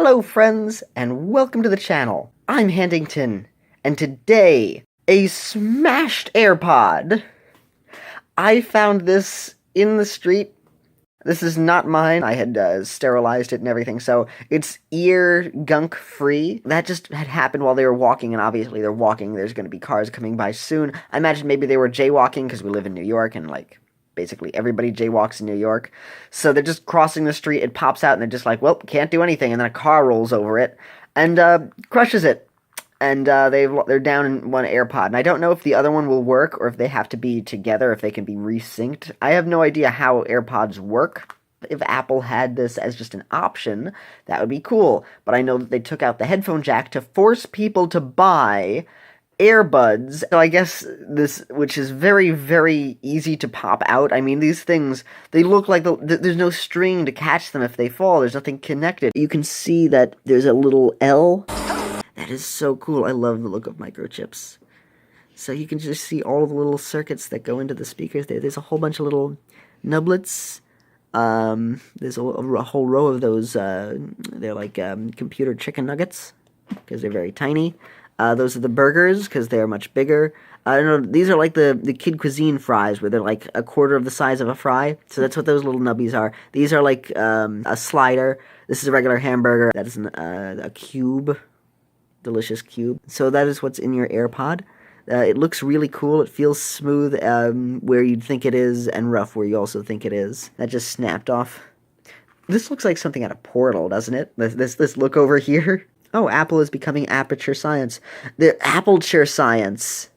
Hello friends, and welcome to the channel. I'm Handington, and today, a smashed AirPod. I found this in the street. This is not mine. I had sterilized it and everything, so it's ear gunk free. That just had happened while they were walking, and obviously they're walking. There's going to be cars coming by soon. I imagine maybe they were jaywalking because we live in New York, and basically everybody jaywalks in New York. So they're just crossing the street, it pops out, and they're just like, well, can't do anything. And then a car rolls over it and crushes it. And they're down in one AirPod. And I don't know if the other one will work or if they have to be together, if they can be resynced. I have no idea how AirPods work. If Apple had this as just an option, that would be cool. But I know that they took out the headphone jack to force people to buy earbuds. So I guess this, which is very, very easy to pop out. I mean, these things, they look like there's no string to catch them if they fall. There's nothing connected. You can see that there's a little L. That is so cool. I love the look of microchips. So you can just see all the little circuits that go into the speakers there. There's a whole bunch of little nublets. There's a whole row of those. They're like computer chicken nuggets because they're very tiny. Those are the burgers, because they're much bigger. I don't know, these are like the Kid Cuisine fries, where they're like a quarter of the size of a fry. So that's what those little nubbies are. These are like a slider. This is a regular hamburger. That is a cube. Delicious cube. So that is what's in your AirPod. It looks really cool. It feels smooth where you'd think it is, and rough where you also think it is. That just snapped off. This looks like something out of Portal, doesn't it? This look over here. Oh, Apple is becoming Aperture Science. The Appleture Science.